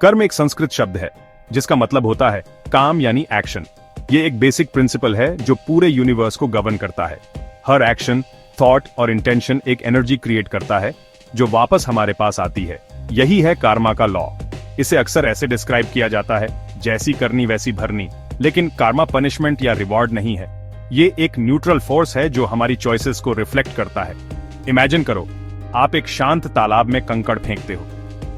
कर्म एक संस्कृत शब्द है जिसका मतलब होता है काम यानी एक्शन। ये एक बेसिक प्रिंसिपल है जो पूरे यूनिवर्स को गवर्न करता है। हर एक्शन, थॉट और इंटेंशन एक एनर्जी क्रिएट करता है जो वापस हमारे पास आती है। यही है कार्मा का लॉ। इसे अक्सर ऐसे डिस्क्राइब किया जाता है, जैसी करनी वैसी भरनी। लेकिन कार्मा पनिशमेंट या रिवॉर्ड नहीं है। ये एक न्यूट्रल फोर्स है जो हमारी चॉइसेस को रिफ्लेक्ट करता है। इमेजिन करो, आप एक शांत तालाब में कंकड़ फेंकते हो।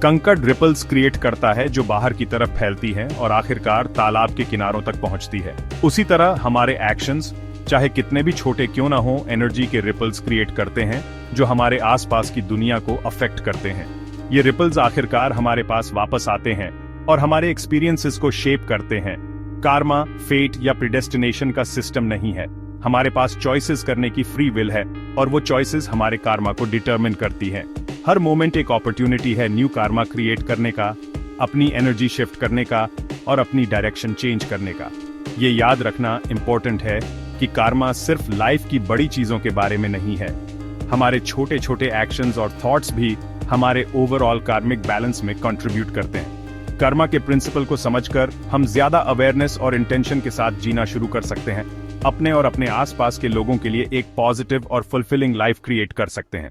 कंकड़ रिपल्स क्रिएट करता है जो बाहर की तरफ फैलती है और आखिरकार तालाब के किनारों तक पहुंचती है। उसी तरह हमारे एक्शंस, चाहे कितने भी छोटे क्यों ना हो, एनर्जी के रिपल्स क्रिएट करते हैं जो हमारे आसपास की दुनिया को अफेक्ट करते हैं। ये रिपल्स आखिरकार हमारे पास वापस आते हैं और हमारे एक्सपीरियंसेस को शेप करते हैं। कार्मा, फेट या प्रिडेस्टिनेशन का सिस्टम नहीं है। हमारे पास चॉइसेस करने की फ्री विल है और वो चॉइसेस हमारे कार्मा को डिटरमिन करती हैं। हर मोमेंट एक अपॉर्चुनिटी है न्यू कार्मा क्रिएट करने का, अपनी एनर्जी शिफ्ट करने का और अपनी डायरेक्शन चेंज करने का। ये याद रखना इंपॉर्टेंट है कि कार्मा सिर्फ लाइफ की बड़ी चीजों के बारे में नहीं है। हमारे छोटे छोटे एक्शंस और थॉट्स भी हमारे ओवरऑल कार्मिक बैलेंस में कंट्रीब्यूट करते हैं। कर्मा के प्रिंसिपल को समझकर हम ज्यादा अवेयरनेस और इंटेंशन के साथ जीना शुरू कर सकते हैं। अपने और अपने आसपास के लोगों के लिए एक पॉजिटिव और फुलफिलिंग लाइफ क्रिएट कर सकते हैं।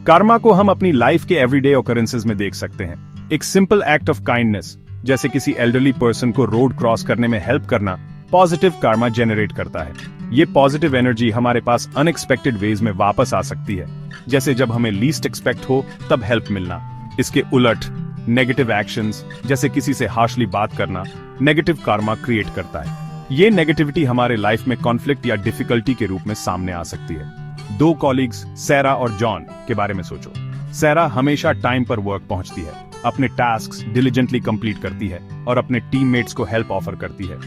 कर्मा को हम अपनी लाइफ के एवरीडे ऑकरेंसेस में देख सकते हैं। एक सिंपल एक्ट ऑफ काइंडनेस, जैसे किसी एल्डरली पर्सन को रोड क्रॉस करने में हेल्प करना, पॉजिटिव कर्मा जनरेट करता है। ये पॉजिटिव एनर्जी हमारे पास अनएक्सपेक्टेड वेज में वापस आ सकती है, जैसे जब हमें लीस्ट एक्सपेक्ट हो तब हेल्प मिलना। इसके उलट नेगेटिव एक्शंस, जैसे किसी से हार्शली बात करना, नेगेटिव कर्मा क्रिएट करता है। ये नेगेटिविटी हमारे लाइफ में कॉन्फ्लिक्ट या डिफिकल्टी के रूप में सामने आ सकती है। दो कॉलीग्स सैरा और जॉन के बारे में सोचो। सैरा हमेशा टाइम पर वर्क पहुंचती है, अपने टास्क्स डिलिजेंटली कंप्लीट करती है और अपने टीममेट्स को हेल्प ऑफर करती है।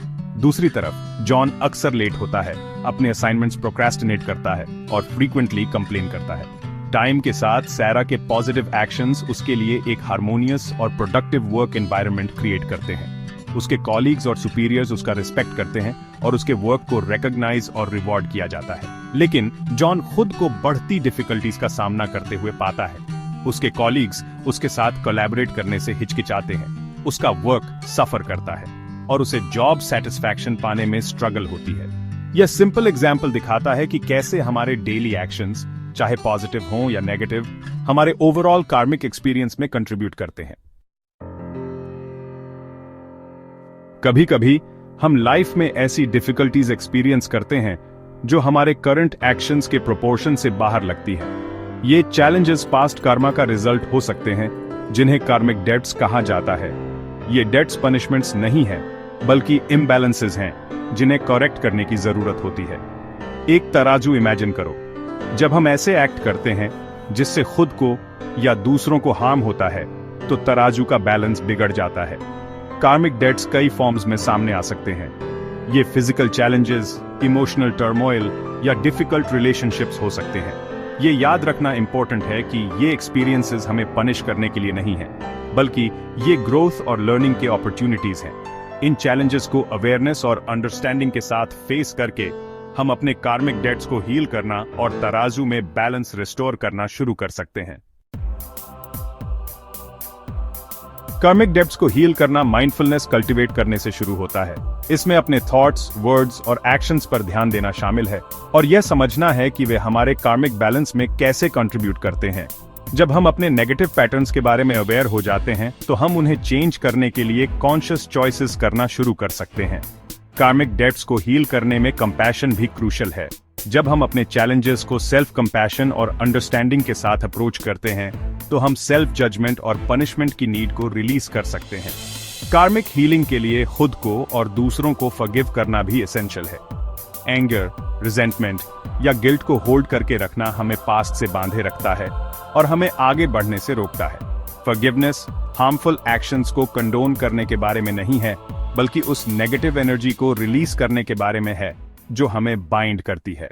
दूसरी तरफ जॉन अक्सर लेट होता है, अपने असाइनमेंट्स प्रोक्रेस्टिनेट करता है और फ्रीक्वेंटली कंप्लेन करता है। टाइम के साथ सैरा के पॉजिटिव एक्शंस उसके लिए एक हार्मोनियस और प्रोडक्टिव वर्क एनवायरनमेंट क्रिएट करते हैं। उसके कॉलीग्स और सुपीरियर्स उसका रिस्पेक्ट करते हैं और उसके वर्क को रिकॉग्नाइज और रिवॉर्ड किया जाता है। लेकिन जॉन खुद को बढ़ती डिफिकल्टीज का सामना करते हुए पाता है। उसके कॉलीग्स उसके साथ कोलैबोरेट करने से हिचकिचाते हैं, उसका वर्क सफर करता है और उसे जॉब सेटिस्फैक्शन पाने में स्ट्रगल होती है। यह सिंपल एग्जाम्पल दिखाता है कि कैसे हमारे डेली एक्शंस, चाहे पॉजिटिव हों या नेगेटिव, हमारे ओवरऑल कार्मिक एक्सपीरियंस में कंट्रीब्यूट करते हैं। कभी कभी हम लाइफ में ऐसी डिफिकल्टीज एक्सपीरियंस करते हैं जो हमारे करंट एक्शंस के प्रोपोर्शन से बाहर लगती है। ये चैलेंजेस पास्ट कर्मा का रिजल्ट हो सकते हैं, जिन्हें कार्मिक डेट्स कहा जाता है। ये डेट्स पनिशमेंट्स नहीं है, बल्कि इम्बैलेंसेस हैं जिन्हें करेक्ट करने की जरूरत होती है। एक तराजू इमेजिन करो। जब हम ऐसे एक्ट करते हैं जिससे खुद को या दूसरों को हार्म होता है, तो तराजू का बैलेंस बिगड़ जाता है। कार्मिक डेट्स कई फॉर्म्स में सामने आ सकते हैं। ये फिजिकल चैलेंजेस, इमोशनल टर्मोइल या डिफिकल्ट रिलेशनशिप्स हो सकते हैं। ये याद रखना इंपॉर्टेंट है कि ये एक्सपीरियंसेस हमें पनिश करने के लिए नहीं है, बल्कि ये ग्रोथ और लर्निंग के अपॉर्चुनिटीज हैं। इन चैलेंजेस को अवेयरनेस और अंडरस्टैंडिंग के साथ फेस करके हम अपने कार्मिक डेट्स को हील करना और तराजू में बैलेंस रिस्टोर करना शुरू कर सकते हैं। कार्मिक डेट्स को हील करना माइंडफुलनेस कल्टीवेट करने से शुरू होता है। इसमें अपने थॉट्स, वर्ड्स और एक्शंस पर ध्यान देना शामिल है और यह समझना है कि वे हमारे कार्मिक बैलेंस में कैसे कंट्रीब्यूट करते हैं। जब हम अपने नेगेटिव पैटर्न्स के बारे में अवेयर हो जाते हैं, तो हम उन्हें चेंज करने के लिए कॉन्शियस चॉइसेस करना शुरू कर सकते हैं। कार्मिक डेट्स को हील करने में कंपैशन भी क्रूशियल है। जब हम अपने चैलेंजेस को सेल्फ कंपैशन और अंडरस्टैंडिंग के साथ अप्रोच करते हैं, तो हम सेल्फ जजमेंट और पनिशमेंट की नीड को रिलीज कर सकते हैं। कार्मिक हीलिंग के लिए खुद को और दूसरों को फॉरगिव करना भी एसेंशियल है। एंगर, रिजेंटमेंट या गिल्ट को होल्ड करके रखना हमें पास्ट से बांधे रखता है और हमें आगे बढ़ने से रोकता है। फॉरगिवनेस हार्मफुल एक्शंस को कंडोन करने के बारे में नहीं है, बल्कि उस नेगेटिव एनर्जी को रिलीज करने के बारे में है जो हमें बाइंड करती है।